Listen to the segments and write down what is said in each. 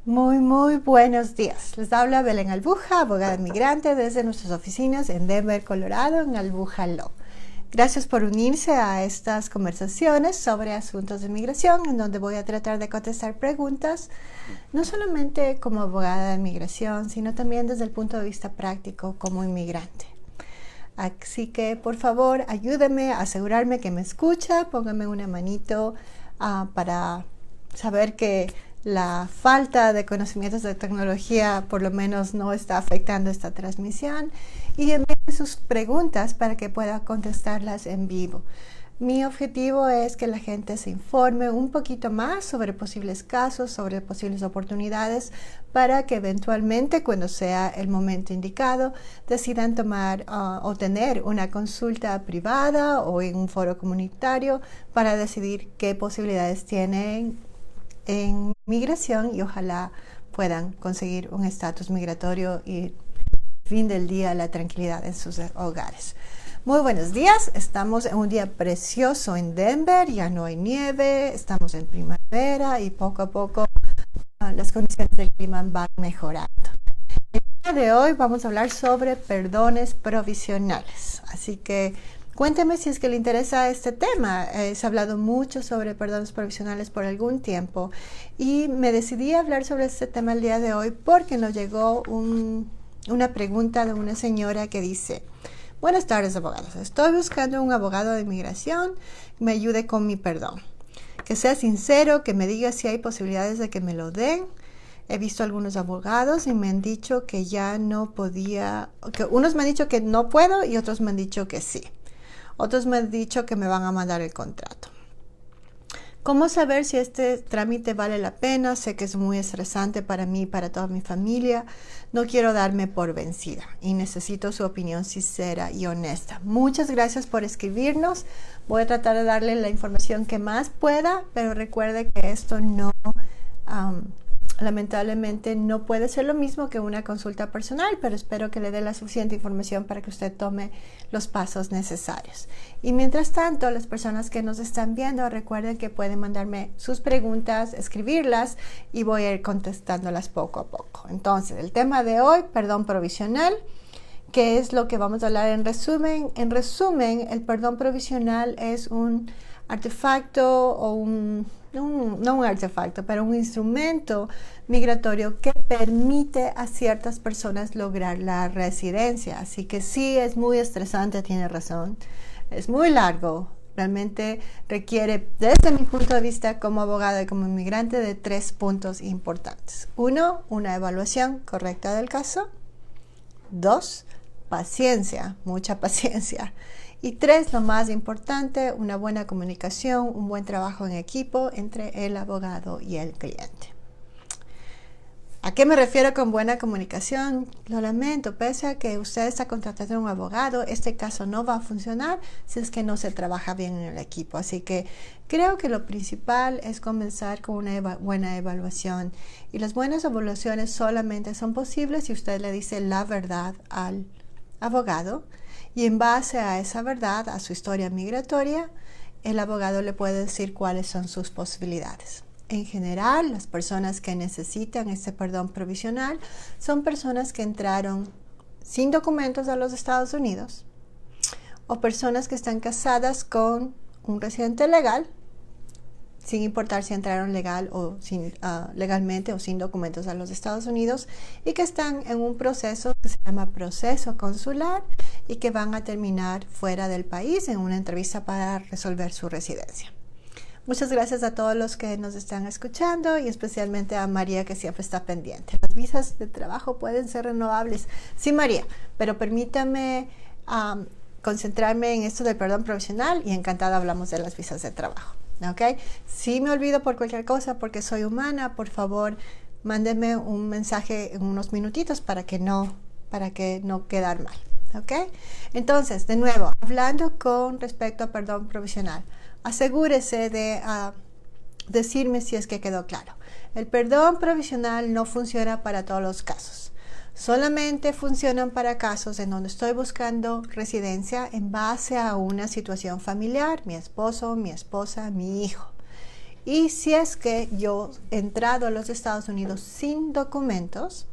Muy buenos días. Les habla Belén Albuja, abogada inmigrante desde nuestras oficinas en Denver, Colorado, en Albuja Law. Gracias por unirse a estas conversaciones sobre asuntos de inmigración, en donde voy a tratar de contestar preguntas, no solamente como abogada de inmigración, sino también desde el punto de vista práctico como inmigrante. Así que, por favor, ayúdenme a asegurarme que me escucha, pónganme una manito para saber que la falta de conocimientos de tecnología por lo menos no está afectando esta transmisión, y envíen sus preguntas para que pueda contestarlas en vivo. Mi objetivo es que la gente se informe un poquito más sobre posibles casos, sobre posibles oportunidades, para que eventualmente, cuando sea el momento indicado, decidan tomar o tener una consulta privada o en un foro comunitario para decidir qué posibilidades tienen en migración y ojalá puedan conseguir un estatus migratorio y al fin del día la tranquilidad en sus hogares. Muy buenos días, estamos en un día precioso en Denver, ya no hay nieve, estamos en primavera y poco a poco las condiciones del clima van mejorando. El día de hoy vamos a hablar sobre perdones provisionales, así que cuénteme si es que le interesa este tema. Se ha hablado mucho sobre perdones provisionales por algún tiempo y me decidí a hablar sobre este tema el día de hoy porque nos llegó una pregunta de una señora que dice: buenas tardes, abogados. Estoy buscando un abogado de inmigración que me ayude con mi perdón. Que sea sincero, que me diga si hay posibilidades de que me lo den. He visto algunos abogados y me han dicho que ya no podía, que unos me han dicho que no puedo y otros me han dicho que sí. Otros me han dicho que me van a mandar el contrato. ¿Cómo saber si este trámite vale la pena? Sé que es muy estresante para mí y para toda mi familia. No quiero darme por vencida y necesito su opinión sincera y honesta. Muchas gracias por escribirnos. Voy a tratar de darle la información que más pueda, pero recuerde que esto no, lamentablemente no puede ser lo mismo que una consulta personal, pero espero que le dé la suficiente información para que usted tome los pasos necesarios. Y mientras tanto, las personas que nos están viendo, recuerden que pueden mandarme sus preguntas, escribirlas y voy a ir contestándolas poco a poco. Entonces, el tema de hoy, perdón provisional, ¿qué es lo que vamos a hablar en resumen? En resumen, el perdón provisional es un artefacto o no un artefacto, pero un instrumento migratorio que permite a ciertas personas lograr la residencia. Así que sí, es muy estresante, tiene razón. Es muy largo. Realmente requiere, desde mi punto de vista como abogada y como inmigrante, de 3 puntos importantes. 1, una evaluación correcta del caso. 2, paciencia, mucha paciencia. Y 3, lo más importante, una buena comunicación, un buen trabajo en equipo entre el abogado y el cliente. ¿A qué me refiero con buena comunicación? Lo lamento, pese a que usted está contratando a un abogado, este caso no va a funcionar si es que no se trabaja bien en el equipo. Así que creo que lo principal es comenzar con una buena evaluación. Y las buenas evaluaciones solamente son posibles si usted le dice la verdad al abogado. Y en base a esa verdad, a su historia migratoria, el abogado le puede decir cuáles son sus posibilidades. En general, las personas que necesitan este perdón provisional son personas que entraron sin documentos a los Estados Unidos o personas que están casadas con un residente legal, sin importar si entraron legalmente o sin documentos a los Estados Unidos, y que están en un proceso que se llama proceso consular y que van a terminar fuera del país en una entrevista para resolver su residencia. Muchas gracias a todos los que nos están escuchando y especialmente a María, que siempre está pendiente. Las visas de trabajo pueden ser renovables. Sí, María, pero permítame concentrarme en esto del perdón provisional y encantada hablamos de las visas de trabajo. ¿Okay? Si me olvido por cualquier cosa, porque soy humana, por favor, mándenme un mensaje en unos minutitos para que no quedar mal. ¿Okay? Entonces, de nuevo, hablando con respecto a perdón provisional, asegúrese de decirme si es que quedó claro. El perdón provisional no funciona para todos los casos. Solamente funcionan para casos en donde estoy buscando residencia en base a una situación familiar, mi esposo, mi esposa, mi hijo. Y si es que yo he entrado a los Estados Unidos sin documentos,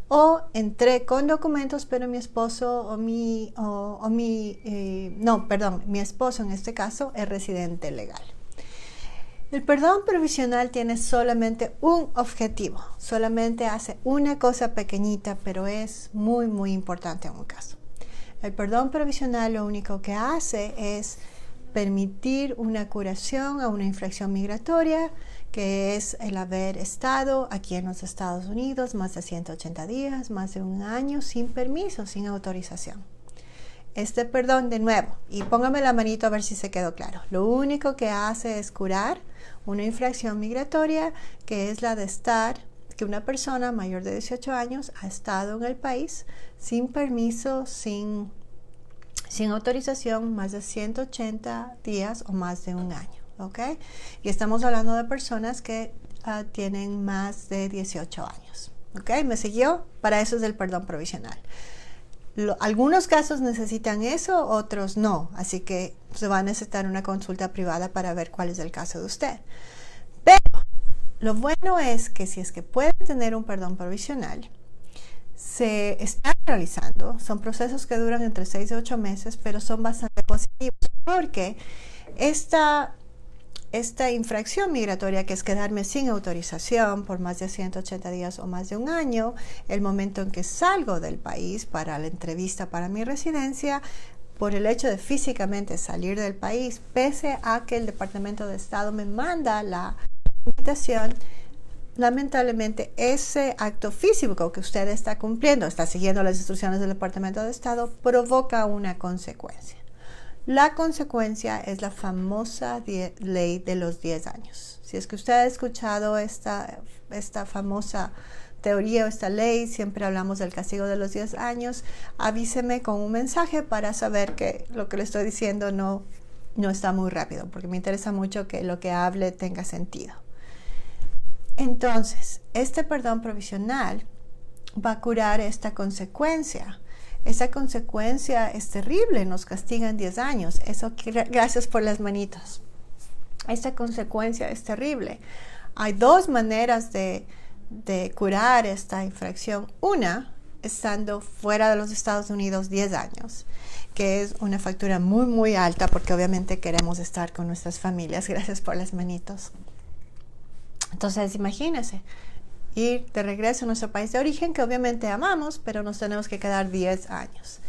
o entré con documentos, pero mi esposo mi esposo en este caso es residente legal. El perdón provisional tiene solamente un objetivo, solamente hace una cosa pequeñita, pero es muy, muy importante en un caso. El perdón provisional lo único que hace es permitir una curación a una infracción migratoria, que es el haber estado aquí en los Estados Unidos más de 180 días, más de un año, sin permiso, sin autorización. Este perdón, de nuevo, y póngame la manito a ver si se quedó claro, lo único que hace es curar una infracción migratoria, que es la de que una persona mayor de 18 años ha estado en el país sin permiso, sin autorización, más de 180 días o más de un año, ¿ok? Y estamos hablando de personas que tienen más de 18 años, ¿ok? ¿Me siguió? Para eso es el perdón provisional. Algunos casos necesitan eso, otros no, así que se va a necesitar una consulta privada para ver cuál es el caso de usted. Pero lo bueno es que si es que puede tener un perdón provisional, se están realizando, son procesos que duran entre 6 y 8 meses, pero son bastante positivos, porque esta infracción migratoria, que es quedarme sin autorización por más de 180 días o más de un año, el momento en que salgo del país para la entrevista para mi residencia, por el hecho de físicamente salir del país, pese a que el Departamento de Estado me manda la invitación, lamentablemente ese acto físico que usted está cumpliendo, está siguiendo las instrucciones del Departamento de Estado, provoca una consecuencia. La consecuencia es la famosa ley de los 10 años. Si es que usted ha escuchado esta famosa teoría o esta ley, siempre hablamos del castigo de los 10 años, avíseme con un mensaje para saber que lo que le estoy diciendo no está muy rápido, porque me interesa mucho que lo que hable tenga sentido. Entonces, este perdón provisional va a curar esta consecuencia. Esa consecuencia es terrible, nos castigan 10 años. Gracias por las manitos. Esta consecuencia es terrible. Hay dos maneras de curar esta infracción. Una, estando fuera de los Estados Unidos 10 años, que es una factura muy, muy alta, porque obviamente queremos estar con nuestras familias. Gracias por las manitos. Entonces, imagínense, ir de regreso a nuestro país de origen, que obviamente amamos, pero nos tenemos que quedar 10 años.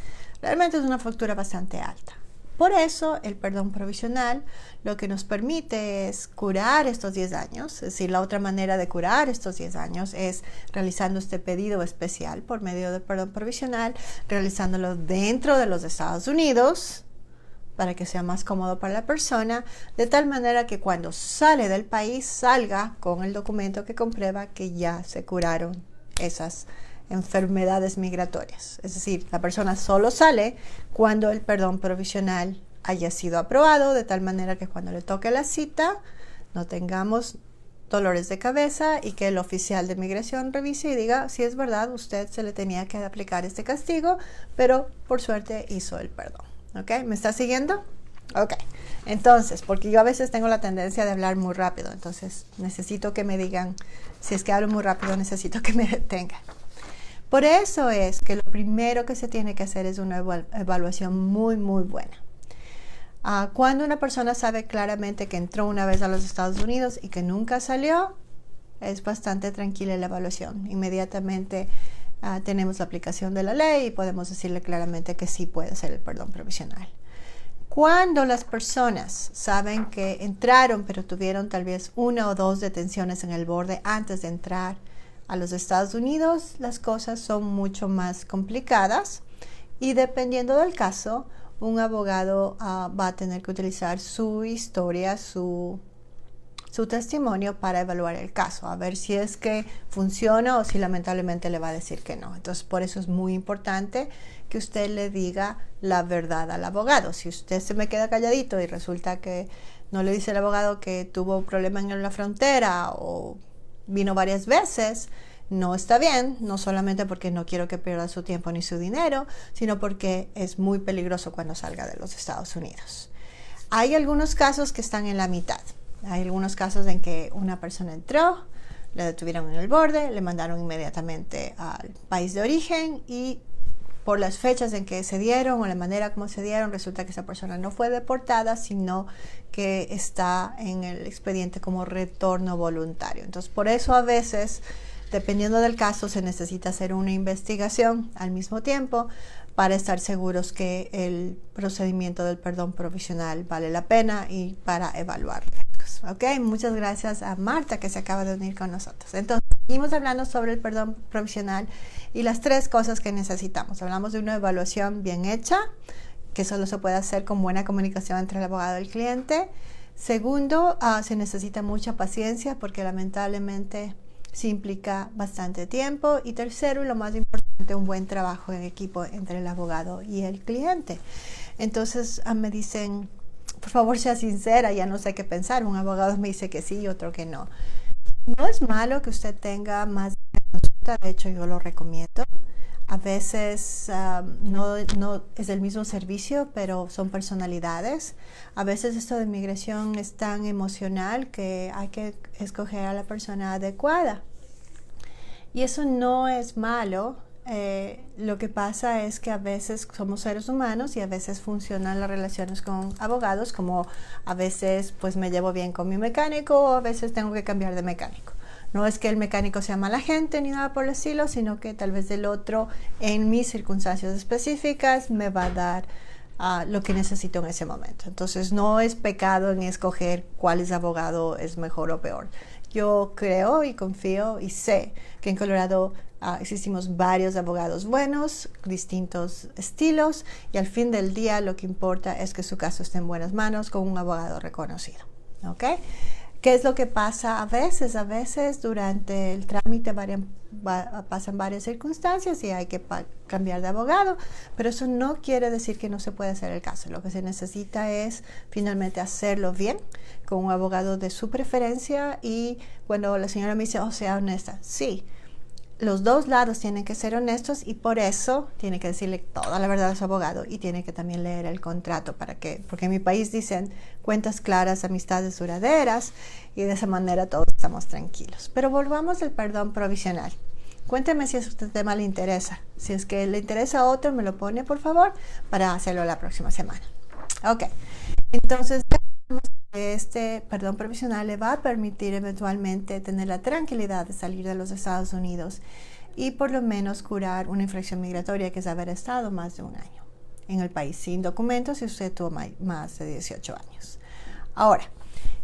Realmente es una factura bastante alta. Por eso, el perdón provisional lo que nos permite es curar estos 10 años. Es decir, la otra manera de curar estos 10 años es realizando este pedido especial por medio del perdón provisional, realizándolo dentro de los Estados Unidos, para que sea más cómodo para la persona, de tal manera que cuando sale del país salga con el documento que comprueba que ya se curaron esas enfermedades migratorias. Es decir, la persona solo sale cuando el perdón provisional haya sido aprobado, de tal manera que cuando le toque la cita no tengamos dolores de cabeza y que el oficial de migración revise y diga si es verdad, usted se le tenía que aplicar este castigo, pero por suerte hizo el perdón. ¿Ok? ¿Me está siguiendo? Ok. Entonces, porque yo a veces tengo la tendencia de hablar muy rápido, entonces necesito que me digan, si es que hablo muy rápido, necesito que me detengan. Por eso es que lo primero que se tiene que hacer es una evaluación muy, muy buena. Cuando una persona sabe claramente que entró una vez a los Estados Unidos y que nunca salió, es bastante tranquila la evaluación. Inmediatamente tenemos la aplicación de la ley y podemos decirle claramente que sí puede ser el perdón provisional. Cuando las personas saben que entraron pero tuvieron tal vez 1 o 2 detenciones en el borde antes de entrar a los Estados Unidos, las cosas son mucho más complicadas y dependiendo del caso, un abogado va a tener que utilizar su historia, su testimonio para evaluar el caso, a ver si es que funciona o si lamentablemente le va a decir que no. Entonces, por eso es muy importante que usted le diga la verdad al abogado. Si usted se me queda calladito y resulta que no le dice al abogado que tuvo un problema en la frontera o vino varias veces, no está bien, no solamente porque no quiero que pierda su tiempo ni su dinero, sino porque es muy peligroso cuando salga de los Estados Unidos. Hay algunos casos que están en la mitad. Hay algunos casos en que una persona entró, le detuvieron en el borde, le mandaron inmediatamente al país de origen y por las fechas en que se dieron o la manera como se dieron, resulta que esa persona no fue deportada, sino que está en el expediente como retorno voluntario. Entonces, por eso a veces, dependiendo del caso, se necesita hacer una investigación al mismo tiempo para estar seguros que el procedimiento del perdón provisional vale la pena y para evaluar riesgos. ¿Ok? Muchas gracias a Marta que se acaba de unir con nosotros. Entonces, seguimos hablando sobre el perdón provisional y las 3 cosas que necesitamos. Hablamos de una evaluación bien hecha, que solo se puede hacer con buena comunicación entre el abogado y el cliente. Segundo, se necesita mucha paciencia porque lamentablemente sí implica bastante tiempo. Y tercero, y lo más importante, un buen trabajo en equipo entre el abogado y el cliente. Entonces me dicen, por favor sea sincera, ya no sé qué pensar. Un abogado me dice que sí y otro que no. No es malo que usted tenga más de una consulta, de hecho yo lo recomiendo. A veces no es el mismo servicio, pero son personalidades. A veces esto de migración es tan emocional que hay que escoger a la persona adecuada. Y eso no es malo. Lo que pasa es que a veces somos seres humanos y a veces funcionan las relaciones con abogados, como a veces pues me llevo bien con mi mecánico o a veces tengo que cambiar de mecánico. No es que el mecánico sea mala gente ni nada por el estilo, sino que tal vez el otro en mis circunstancias específicas me va a dar lo que necesito en ese momento. Entonces no es pecado en escoger cuál es abogado es mejor o peor. Yo creo y confío y sé que en Colorado existimos varios abogados buenos, distintos estilos, y al fin del día lo que importa es que su caso esté en buenas manos con un abogado reconocido. ¿Ok? ¿Qué es lo que pasa a veces? A veces durante el trámite pasan varias circunstancias y hay que cambiar de abogado, pero eso no quiere decir que no se puede hacer el caso. Lo que se necesita es finalmente hacerlo bien con un abogado de su preferencia. Y cuando la señora me dice, sea honesta, sí, los dos lados tienen que ser honestos y por eso tiene que decirle toda la verdad a su abogado y tiene que también leer el contrato porque en mi país dicen cuentas claras, amistades duraderas, y de esa manera todos estamos tranquilos. Pero volvamos al perdón provisional. Cuénteme si este tema le interesa. Si es que le interesa a otro, me lo pone por favor para hacerlo la próxima semana. Ok, entonces este perdón provisional le va a permitir eventualmente tener la tranquilidad de salir de los Estados Unidos y por lo menos curar una infracción migratoria, que es haber estado más de un año en el país sin documentos si usted tuvo más de 18 años. Ahora,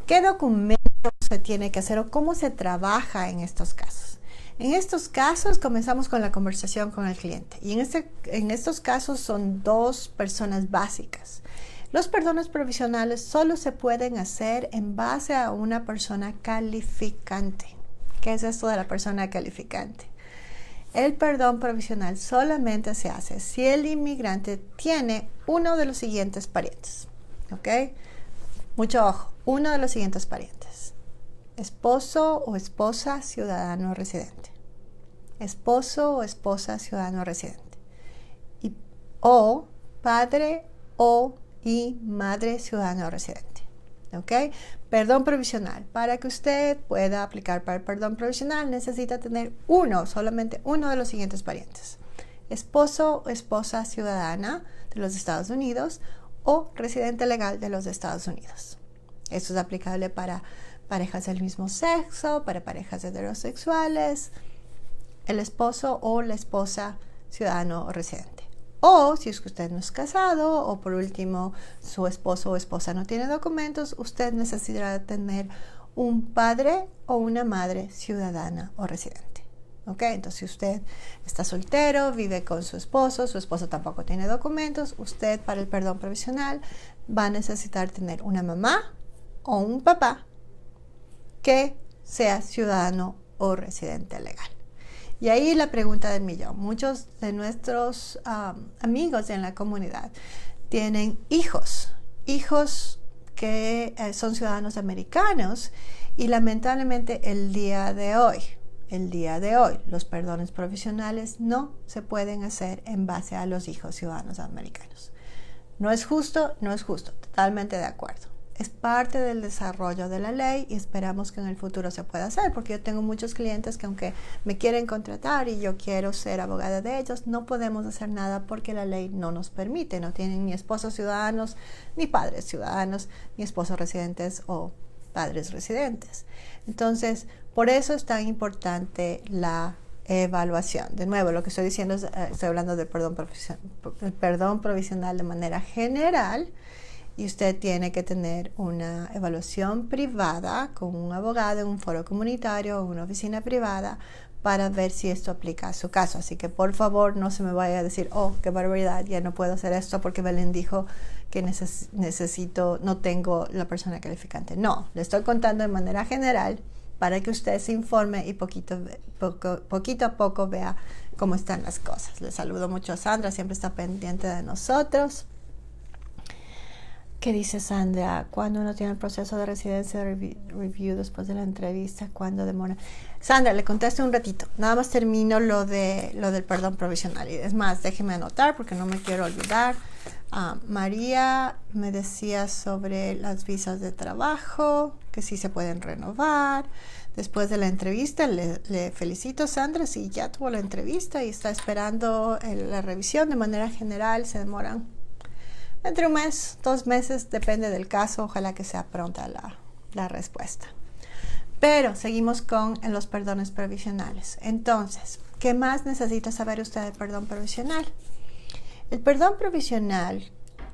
¿qué documentos se tiene que hacer o cómo se trabaja en estos casos? En estos casos comenzamos con la conversación con el cliente y en estos casos son 2 personas básicas. Los perdones provisionales solo se pueden hacer en base a una persona calificante. ¿Qué es esto de la persona calificante? El perdón provisional solamente se hace si el inmigrante tiene uno de los siguientes parientes. ¿Ok? Mucho ojo, uno de los siguientes parientes. Esposo o esposa ciudadano residente. Esposo o esposa ciudadano residente. O padre y madre ciudadano residente. ¿Ok? Perdón provisional. Para que usted pueda aplicar para el perdón provisional necesita tener solamente uno de los siguientes parientes. Esposo o esposa ciudadana de los Estados Unidos o residente legal de los Estados Unidos. Esto es aplicable para parejas del mismo sexo, para parejas heterosexuales, el esposo o la esposa ciudadano o residente. O si es que usted no es casado o por último su esposo o esposa no tiene documentos, usted necesitará tener un padre o una madre ciudadana o residente. ¿Ok? Entonces si usted está soltero, vive con su esposo tampoco tiene documentos, usted para el perdón provisional va a necesitar tener una mamá o un papá que sea ciudadano o residente legal. Y ahí la pregunta del millón. Muchos de nuestros amigos en la comunidad tienen hijos que son ciudadanos americanos y lamentablemente el día de hoy, los perdones provisionales no se pueden hacer en base a los hijos ciudadanos americanos. No es justo, totalmente de acuerdo. es parte del desarrollo de la ley y esperamos que en el futuro se pueda hacer, porque yo tengo muchos clientes que aunque me quieren contratar y yo quiero ser abogada de ellos, no podemos hacer nada porque la ley no nos permite, no tienen ni esposos ciudadanos, ni padres ciudadanos, ni esposos residentes o padres residentes. Entonces, por eso es tan importante la evaluación. De nuevo, lo que estoy diciendo es, estoy hablando del perdón provisional de manera general, y usted tiene que tener una evaluación privada con un abogado en un foro comunitario o una oficina privada para ver si esto aplica a su caso. Así que por favor no se me vaya a decir, oh, qué barbaridad, ya no puedo hacer esto porque Belén dijo que no tengo la persona calificante. No, le estoy contando de manera general para que usted se informe y poquito a poco vea cómo están las cosas. Le saludo mucho a Sandra, siempre está pendiente de nosotros. ¿Qué dice Sandra? ¿Cuándo uno tiene el proceso de residencia review después de la entrevista? ¿Cuándo demora? Sandra, le contesto un ratito. Nada más termino lo del perdón provisional. Y es más, déjeme anotar porque no me quiero olvidar. María me decía sobre las visas de trabajo, que sí se pueden renovar. Después de la entrevista, le felicito, Sandra, si ya tuvo la entrevista y está esperando la revisión. De manera general se demoran entre un mes, 2 meses, depende del caso. Ojalá que sea pronta la respuesta. Pero seguimos con los perdones provisionales. Entonces, ¿qué más necesita saber usted del perdón provisional? El perdón provisional,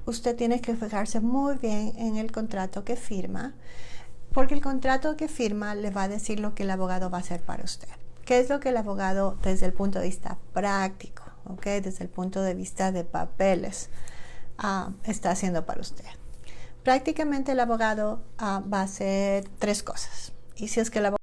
usted tiene que fijarse muy bien en el contrato que firma, porque el contrato que firma le va a decir lo que el abogado va a hacer para usted. ¿Qué es lo que el abogado, desde el punto de vista práctico, desde el punto de vista de papeles, está haciendo para usted? Prácticamente el abogado va a hacer 3 cosas. Y si es que el abogado